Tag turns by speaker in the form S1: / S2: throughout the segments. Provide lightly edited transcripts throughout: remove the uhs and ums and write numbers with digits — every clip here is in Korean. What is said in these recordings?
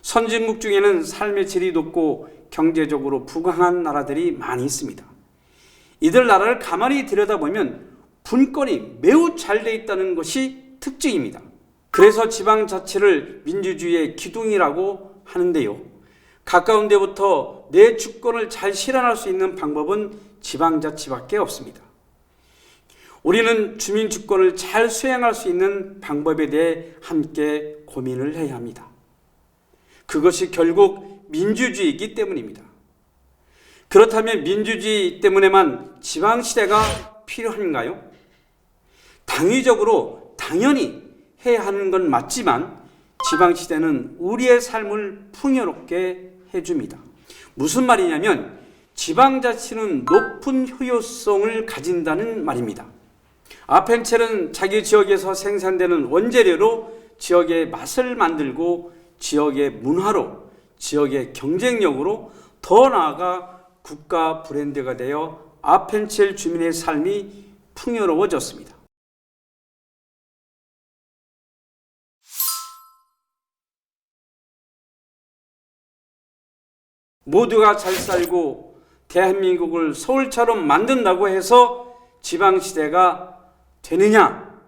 S1: 선진국 중에는 삶의 질이 높고 경제적으로 부강한 나라들이 많이 있습니다. 이들 나라를 가만히 들여다보면 분권이 매우 잘 돼 있다는 것이 특징입니다. 그래서 지방자치를 민주주의의 기둥이라고 하는데요. 가까운 데부터 내 주권을 잘 실현할 수 있는 방법은 지방자치밖에 없습니다. 우리는 주민주권을 잘 수행할 수 있는 방법에 대해 함께 고민을 해야 합니다. 그것이 결국 민주주의이기 때문입니다. 그렇다면 민주주의 때문에만 지방시대가 필요한가요? 당위적으로 당연히 해야 하는 건 맞지만 지방시대는 우리의 삶을 풍요롭게 해줍니다. 무슨 말이냐면 지방자치는 높은 효율성을 가진다는 말입니다. 아펜첼은 자기 지역에서 생산되는 원재료로 지역의 맛을 만들고 지역의 문화로, 지역의 경쟁력으로 더 나아가 국가 브랜드가 되어 아펜첼 주민의 삶이 풍요로워졌습니다. 모두가 잘 살고 대한민국을 서울처럼 만든다고 해서 지방시대가 되느냐?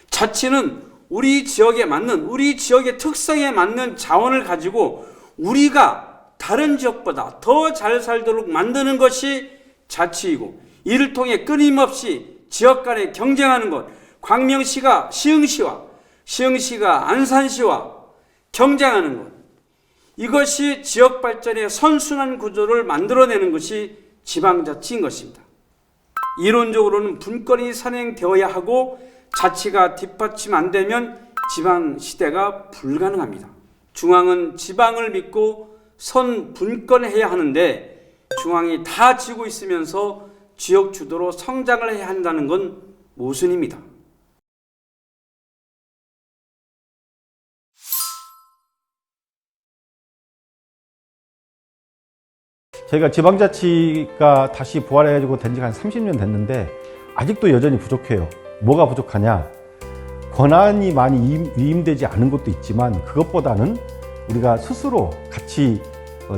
S1: 자치는 우리 지역에 맞는, 우리 지역의 특성에 맞는 자원을 가지고 우리가 다른 지역보다 더 잘 살도록 만드는 것이 자치이고, 이를 통해 끊임없이 지역 간에 경쟁하는 것, 광명시가 시흥시와, 시흥시가 안산시와 경쟁하는 것, 이것이 지역 발전의 선순환 구조를 만들어내는 것이 지방자치인 것입니다. 이론적으로는 분권이 선행되어야 하고 자치가 뒷받침 안 되면 지방시대가 불가능합니다. 중앙은 지방을 믿고 선분권해야 하는데 중앙이 다 쥐고 있으면서 지역 주도로 성장을 해야 한다는 건 모순입니다.
S2: 저희가 지방자치가 다시 부활해가지고 된 지가 한 30년 됐는데 아직도 여전히 부족해요. 뭐가 부족하냐? 권한이 많이 위임되지 않은 것도 있지만 그것보다는 우리가 스스로 같이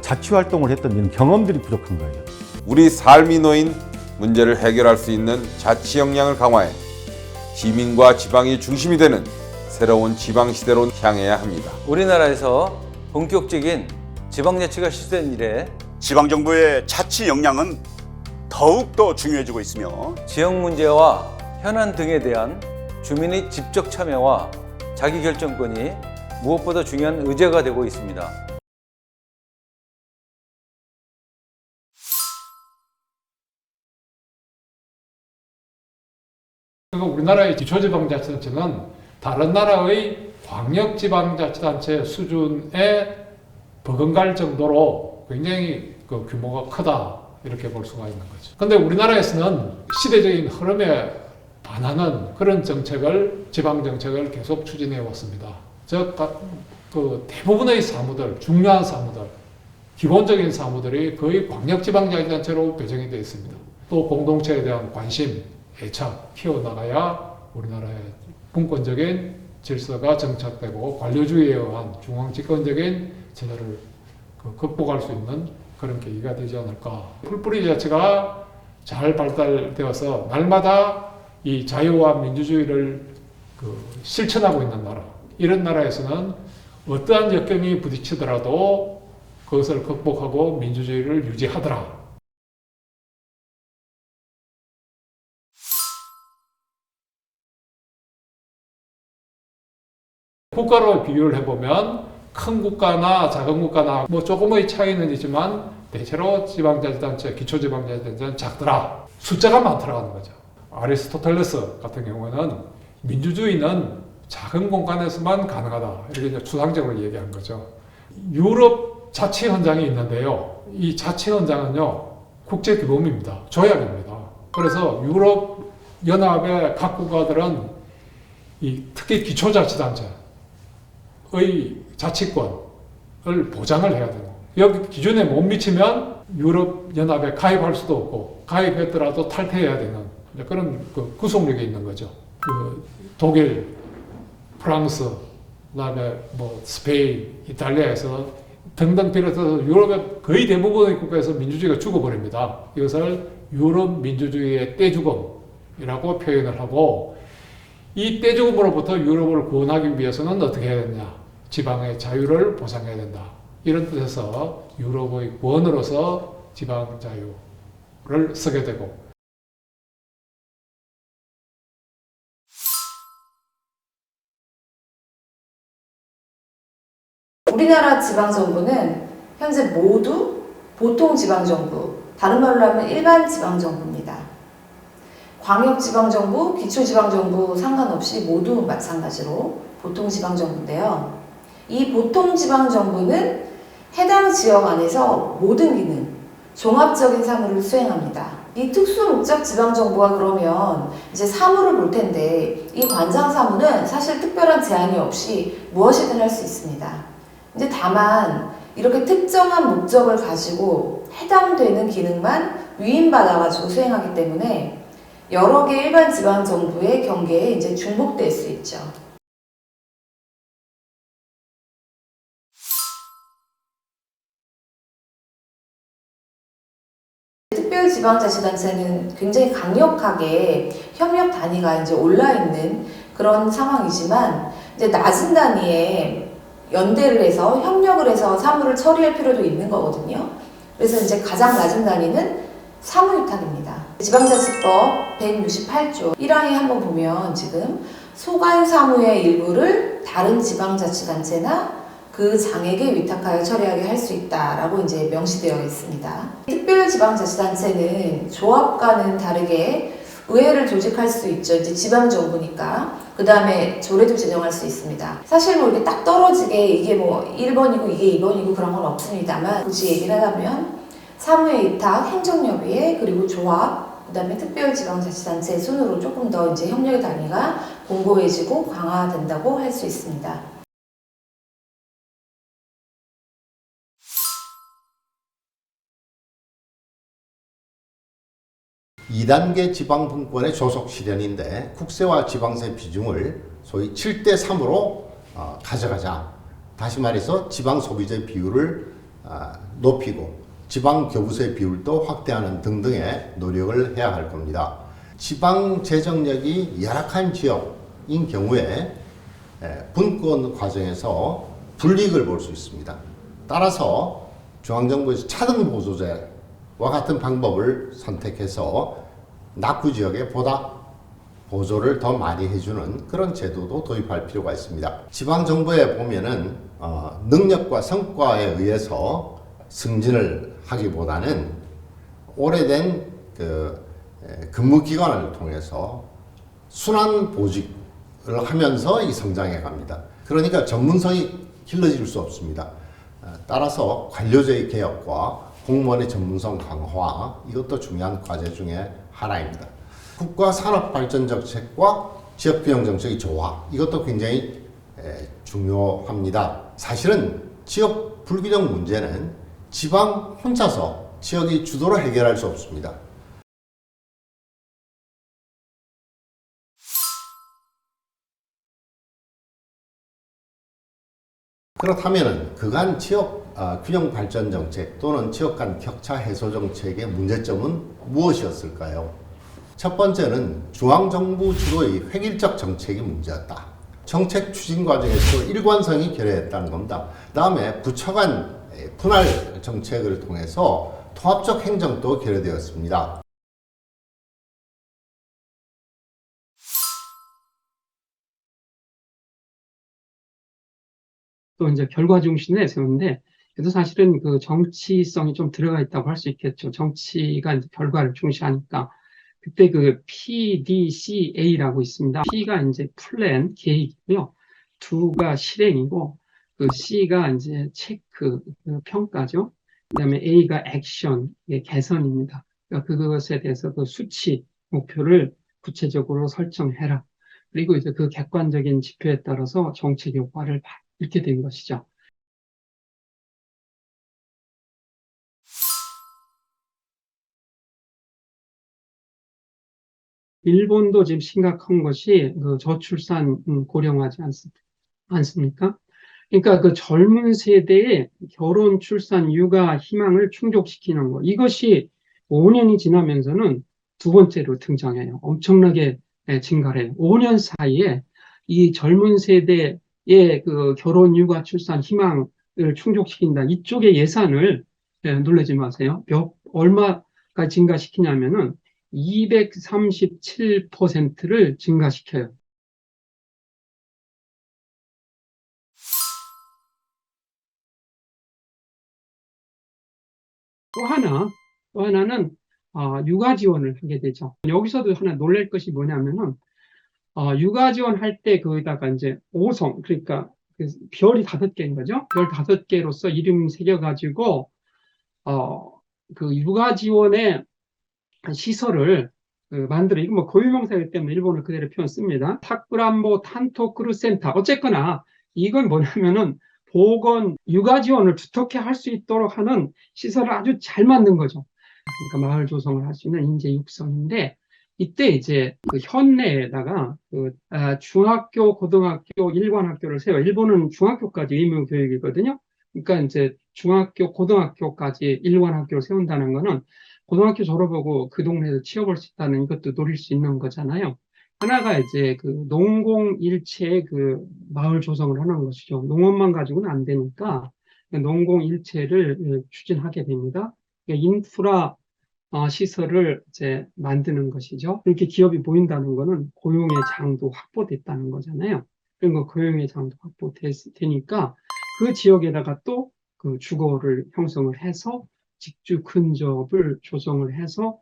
S2: 자치활동을 했던 이런 경험들이 부족한 거예요.
S3: 우리 삶이 놓인 문제를 해결할 수 있는 자치 역량을 강화해 시민과 지방이 중심이 되는 새로운 지방시대로 향해야 합니다.
S4: 우리나라에서 본격적인 지방자치가 시작된 이래
S5: 지방정부의 자치 역량은 더욱더 중요해지고 있으며
S4: 지역 문제와 현안 등에 대한 주민의 직접 참여와 자기결정권이 무엇보다 중요한 의제가 되고 있습니다.
S6: 우리나라의 기초지방자치단체는 다른 나라의 광역지방자치단체 수준에 버금갈 정도로 굉장히 규모가 크다 이렇게 볼 수가 있는 거죠. 그런데 우리나라에서는 시대적인 흐름에 반하는 그런 정책을 지방정책을 계속 추진해 왔습니다. 대부분의 사무들, 중요한 사무들, 기본적인 사무들이 거의 광역지방자치단체로 배정이 되어 있습니다. 또 공동체에 대한 관심, 애착 키워나가야 우리나라의 분권적인 질서가 정착되고 관료주의에 의한 중앙집권적인 제도를 극복할 수 있는 그런 계기가 되지 않을까. 풀뿌리 자체가 잘 발달되어서 날마다 이 자유와 민주주의를 실천하고 있는 나라, 이런 나라에서는 어떠한 역경이 부딪히더라도 그것을 극복하고 민주주의를 유지하더라. 국가로 비교를 해보면 큰 국가나 작은 국가나 조금의 차이는 있지만 대체로 지방자치단체, 기초지방자치단체는 작더라. 숫자가 많더라는 거죠. 아리스토텔레스 같은 경우는 민주주의는 작은 공간에서만 가능하다. 이렇게 이제 추상적으로 얘기한 거죠. 유럽 자치 현장이 있는데요. 이 자치 현장은요, 국제규범입니다. 조약입니다. 그래서 유럽 연합의 각 국가들은 특히 기초자치단체의 자치권을 보장을 해야 되고, 여기 기준에 못 미치면 유럽 연합에 가입할 수도 없고, 가입했더라도 탈퇴해야 되는 그런 구속력이 있는 거죠. 독일, 프랑스, 그다음에 뭐 스페인, 이탈리아에서 등등 비롯해서 유럽의 거의 대부분의 국가에서 민주주의가 죽어버립니다. 이것을 유럽 민주주의의 떼죽음이라고 표현을 하고, 이 떼죽음으로부터 유럽을 구원하기 위해서는 어떻게 해야 되냐? 지방의 자유를 보장해야 된다. 이런 뜻에서 유럽의 구원으로서 지방 자유를 쓰게 되고,
S7: 우리나라 지방정부는 현재 모두 보통지방정부, 다른 말로 하면 일반지방정부입니다. 광역지방정부, 기초지방정부 상관없이 모두 마찬가지로 보통지방정부인데요. 이 보통지방정부는 해당 지역 안에서 모든 기능, 종합적인 사무를 수행합니다. 이 특수목적 지방정부가 그러면 이제 사무를 볼 텐데, 이 관장 사무는 사실 특별한 제한이 없이 무엇이든 할 수 있습니다. 이제 다만 이렇게 특정한 목적을 가지고 해당되는 기능만 위임받아가지고 수행하기 때문에 여러 개 일반 지방 정부의 경계에 이제 중복될 수 있죠. 특별지방자치단체는 굉장히 강력하게 협력 단위가 이제 올라 있는 그런 상황이지만, 이제 낮은 단위에 연대를 해서 협력을 해서 사무를 처리할 필요도 있는 거거든요. 그래서 이제 가장 낮은 단위는 사무위탁입니다. 지방자치법 168조 1항에 한번 보면 지금 소관 사무의 일부를 다른 지방자치단체나 그 장에게 위탁하여 처리하게 할 수 있다라고 이제 명시되어 있습니다. 특별지방자치단체는 조합과는 다르게 의회를 조직할 수 있죠. 이제 지방정부니까. 그 다음에 조례도 제정할 수 있습니다. 사실 뭐 이렇게 딱 떨어지게 이게 뭐 1번이고 이게 2번이고 그런 건 없습니다만, 굳이 얘기를 하자면 사무의 위탁, 행정협의회, 그리고 조합, 그 다음에 특별지방자치단체 순으로 조금 더 이제 협력의 단위가 공고해지고 강화된다고 할 수 있습니다.
S8: 이 2단계 지방분권의 조속 실현인데, 국세와 지방세 비중을 소위 7대3으로 가져가자. 다시 말해서 지방소비재 비율을 높이고 지방교부세 비율도 확대하는 등등의 노력을 해야 할 겁니다. 지방 재정력이 열악한 지역인 경우에 분권 과정에서 불이익을 볼 수 있습니다. 따라서 중앙정부에서 차등보조제와 같은 방법을 선택해서 낙후 지역에 보다 보조를 더 많이 해주는 그런 제도도 도입할 필요가 있습니다. 지방정부에 보면은 능력과 성과에 의해서 승진을 하기보다는 오래된 근무기간을 통해서 순환 보직을 하면서 이 성장해 갑니다. 그러니까 전문성이 길러질 수 없습니다. 따라서 관료제의 개혁과 공무원의 전문성 강화, 이것도 중요한 과제 중에 하나입니다. 국가 산업발전 정책과 지역균형 정책의 조화, 이것도 굉장히 중요합니다. 사실은 지역 불균형 문제는 지방 혼자서 지역이 주도로 해결할 수 없습니다. 그렇다면 그간 지역 균형 발전 정책 또는 지역 간 격차 해소 정책의 문제점은 무엇이었을까요? 첫 번째는 중앙정부 주도의 획일적 정책이 문제였다. 정책 추진 과정에서 일관성이 결여했다는 겁니다. 다음에 부처 간 분할 정책을 통해서 통합적 행정도 결여되었습니다.
S9: 또 이제 결과 중심을 내세우는데, 그래도 사실은 그 정치성이 좀 들어가 있다고 할 수 있겠죠. 정치가 이제 결과를 중시하니까. 그때 그 PDCA라고 있습니다. P가 이제 플랜, 계획이고요. 2가 실행이고, 그 C가 이제 체크, 평가죠. 그 다음에 A가 액션, 개선입니다. 그러니까 그것에 대해서 그 수치, 목표를 구체적으로 설정해라. 그리고 이제 그 객관적인 지표에 따라서 정책 효과를 봐. 이렇게 된 것이죠. 일본도 지금 심각한 것이 그 저출산 고령화지 않습니까? 않습니까? 그러니까 그 젊은 세대의 결혼, 출산, 육아 희망을 충족시키는 것. 이것이 5년이 지나면서는 두 번째로 등장해요. 엄청나게 증가를 해요. 5년 사이에 이 젊은 세대의 그 결혼, 육아, 출산 희망을 충족시킨다. 이쪽의 예산을 놀라지 마세요. 얼마가 증가시키냐면은 237%를 증가시켜요. 또 하나는 육아 지원을 하게 되죠. 여기서도 하나 놀랄 것이 뭐냐면은 육아 지원할 때 거기다가 이제 5성, 그러니까 그 별이 5개인 거죠. 별 5개로서 이름 새겨가지고 그 육아 지원의 시설을 만들어. 이거 뭐 고유명사이기 때문에 일본어 그대로 표현 씁니다. 타쿠란보 탄토크루 센터. 어쨌거나 이건 뭐냐면은 보건 육아 지원을 두텁게 할 수 있도록 하는 시설을 아주 잘 만든 거죠. 그러니까 마을 조성을 할 수 있는 인재 육성인데, 이때 이제 그 현내에다가 중학교, 고등학교, 일관학교를 세워. 일본은 중학교까지 의무 교육이거든요. 그러니까 이제 중학교, 고등학교까지 일관학교를 세운다는 거는 고등학교 졸업하고 그 동네에서 취업할 수 있다는 것도 노릴 수 있는 거잖아요. 하나가 이제 그 농공일체의 그 마을 조성을 하는 것이죠. 농업만 가지고는 안 되니까 농공일체를 추진하게 됩니다. 인프라 시설을 이제 만드는 것이죠. 이렇게 기업이 보인다는 것은 고용의 장도 확보됐다는 거잖아요. 그러니까 고용의 장도 확보되니까 그 지역에다가 또 그 주거를 형성을 해서 직주 근접을 조성을 해서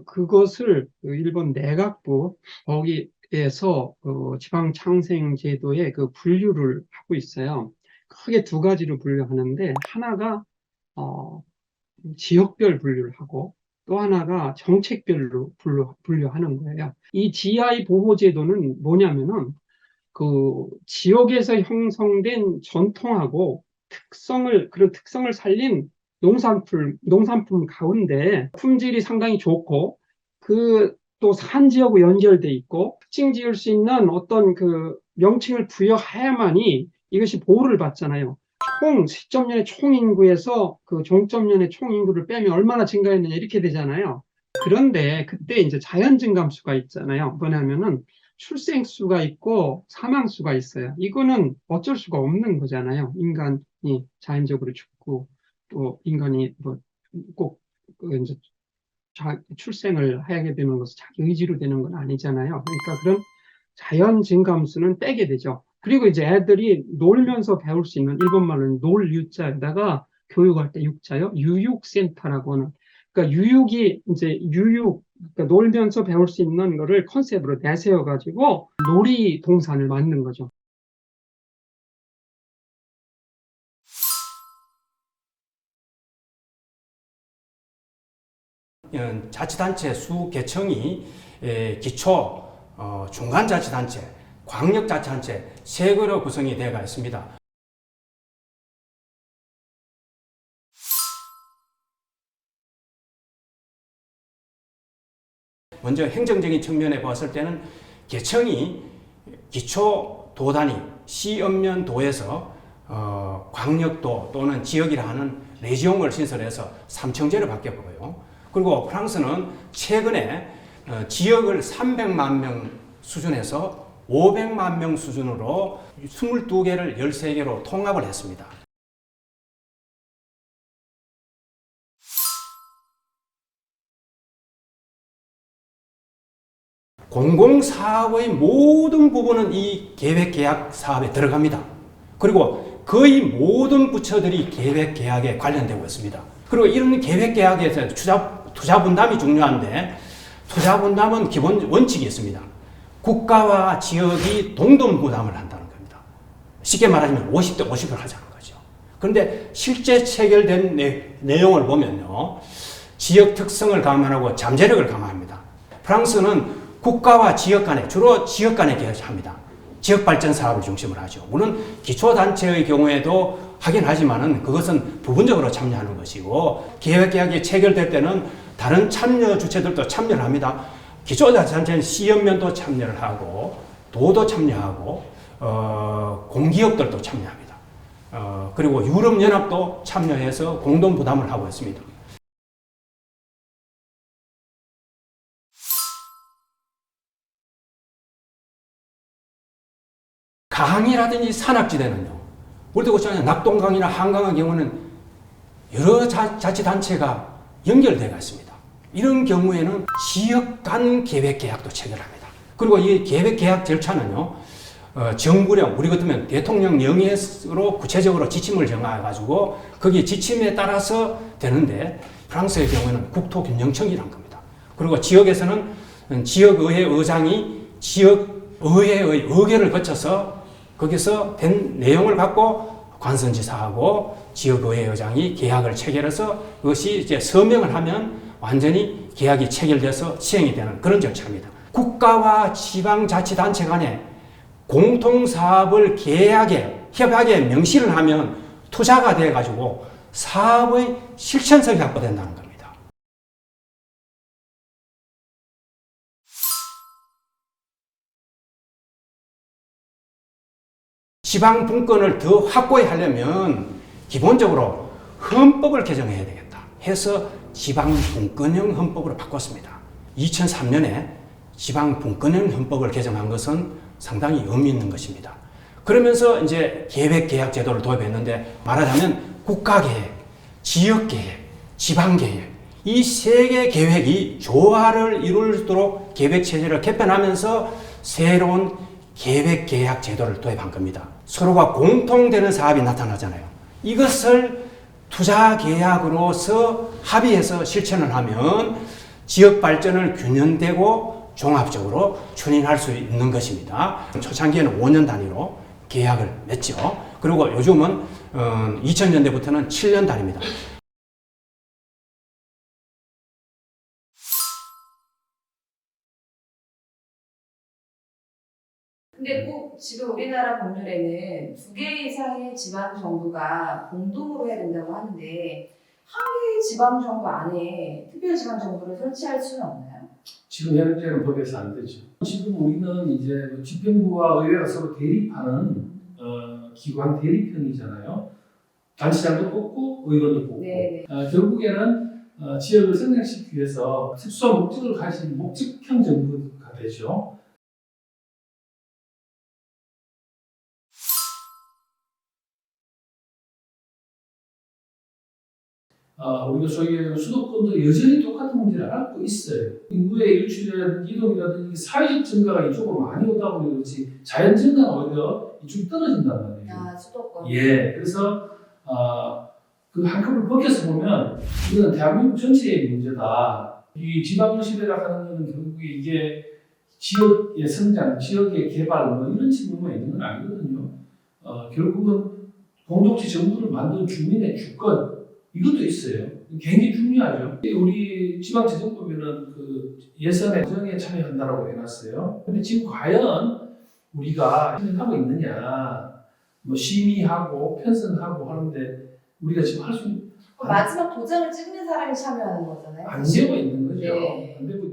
S9: 그것을 일본 내각부 거기에서 지방창생제도의 그 분류를 하고 있어요. 크게 두 가지로 분류하는데, 하나가 지역별 분류를 하고 또 하나가 정책별로 분류하는 거예요. 이 GI 보호제도는 뭐냐면은 그 지역에서 형성된 전통하고 그런 특성을 살린 농산품 가운데 품질이 상당히 좋고 또 산 지역과 연결돼 있고 특징 지을 수 있는 어떤 그 명칭을 부여해야만이 이것이 보호를 받잖아요. 시점년의 총 인구에서 그 종점년의 총 인구를 빼면 얼마나 증가했느냐 이렇게 되잖아요. 그런데 그때 이제 자연 증감수가 있잖아요. 뭐냐면은 출생수가 있고 사망수가 있어요. 이거는 어쩔 수가 없는 거잖아요. 인간이 자연적으로 죽고 또 인간이 꼭 이제 출생을 하게 되는 것은 자기 의지로 되는 건 아니잖아요. 그러니까 그런 자연 증감수는 빼게 되죠. 그리고 이제 애들이 놀면서 배울 수 있는, 일본말로는 놀유자에다가 교육할 때 육자요, 유육센터라고 하는, 그러니까 그러니까 놀면서 배울 수 있는 거를 컨셉으로 내세워가지고 놀이동산을 만든 거죠.
S1: 자치단체 수개청이 기초, 중간자치단체, 광역자치단체 3개로 구성이 되어 있습니다. 먼저 행정적인 측면에 봤을 때는 개청이 기초 도단위, 시읍면 도에서 광역도 또는 지역이라 하는 레지옹을 신설해서 3청제를 바뀌었고요. 그리고 프랑스는 최근에 지역을 300만 명 수준에서 500만 명 수준으로 22개를 13개로 통합을 했습니다. 공공사업의 모든 부분은 이 계획계약 사업에 들어갑니다. 그리고 거의 모든 부처들이 계획계약에 관련되고 있습니다. 그리고 이런 계획계약에서 투자 분담이 중요한데, 투자 분담은 기본 원칙이 있습니다. 국가와 지역이 동등 부담을 한다는 겁니다. 쉽게 말하자면 50대 50을 하자는 거죠. 그런데 실제 체결된 내용을 보면요, 지역 특성을 감안하고 잠재력을 강화합니다. 프랑스는 국가와 지역 간에, 주로 지역 간에 계약합니다. 지역발전 사업을 중심으로 하죠. 물론 기초단체의 경우에도 하긴 하지만은 그것은 부분적으로 참여하는 것이고, 계획계약이 체결될 때는 다른 참여 주체들도 참여를 합니다. 기초단체는 시연면도 참여를 하고, 도도 참여하고, 공기업들도 참여합니다. 그리고 유럽연합도 참여해서 공동 부담을 하고 있습니다. 강이라든지 산악지대는요, 우리도 그렇잖아요. 낙동강이나 한강의 경우는 여러 자치단체가 연결되어 있습니다. 이런 경우에는 지역 간 계획 계약도 체결합니다. 그리고 이 계획 계약 절차는요, 정부령, 우리 같으면 대통령 명예로 구체적으로 지침을 정해가지고 거기 지침에 따라서 되는데, 프랑스의 경우에는 국토균형청이란 겁니다. 그리고 지역에서는 지역의회 의장이 지역의회의 의결을 거쳐서 거기서 된 내용을 갖고 관선지사하고 지역의회 의장이 계약을 체결해서 그것이 이제 서명을 하면 완전히 계약이 체결돼서 시행이 되는 그런 절차입니다. 국가와 지방자치단체 간에 공통사업을 계약에, 협약에 명시를 하면 투자가 돼가지고 사업의 실천성이 확보된다는 겁니다. 지방 분권을 더 확고히 하려면 기본적으로 헌법을 개정해야 되겠다 해서 지방 분권형 헌법으로 바꿨습니다. 2003년에 지방 분권형 헌법을 개정한 것은 상당히 의미 있는 것입니다. 그러면서 이제 계획 계약 제도를 도입했는데, 말하자면 국가계획, 지역계획, 지방계획, 이 세 개 계획이 조화를 이룰도록 계획체제를 개편하면서 새로운 계획 계약 제도를 도입한 겁니다. 서로가 공통되는 사업이 나타나잖아요. 이것을 투자 계약으로서 합의해서 실천을 하면 지역 발전을 균형되고 종합적으로 추진할 수 있는 것입니다. 초창기에는 5년 단위로 계약을 맺죠. 그리고 요즘은 2000년대부터는 7년 단위입니다.
S7: 근데 꼭 지금 우리나라 법률에는 2개 이상의 지방정부가 공동으로 해야 된다고 하는데, 한 개의 지방정부 안에 특별지방정부를 설치할 수는 없나요?
S6: 지금 현재는 법에서 안 되죠. 지금 우리는 이제 집행부와 의회가 서로 대립하는 기관 대립형이잖아요. 단체장도 뽑고 의원도 뽑고. 결국에는 지역을 성장시키기 위해서 특수한 목적을 가진 목적형 정부가 되죠. 우리가 소위 수도권도 여전히 똑같은 문제를 안고 있어요. 인구의 일출이라든지 이동이라든지 사회적 증가가 이쪽으로 많이 오다 보니 그렇지, 자연 증가는 오히려 이쪽이 떨어진단 말이에요.
S7: 아, 수도권.
S6: 예, 그래서 그 한꺼번에 벗겨서 보면 이건 대한민국 전체의 문제다. 이 지방시대라 하는 것은 결국에 이게 지역의 성장, 지역의 개발 뭐 이런 측면만 있는 건 아니거든요. 결국은 공동체 정부를 만든 주민의 주권, 이것도 있어요. 굉장히 중요하죠. 우리 지방재정법에는 그 예산의 조정에 참여한다라고 해놨어요. 근데 지금 과연 우리가 참여하고 있느냐, 뭐 심의하고 편성하고 하는데 우리가 지금 할 수 있는
S7: 마지막 도장을 찍는 사람이 참여하는 거잖아요.
S6: 안 되고 있는 거죠.
S7: 네.
S6: 안 되고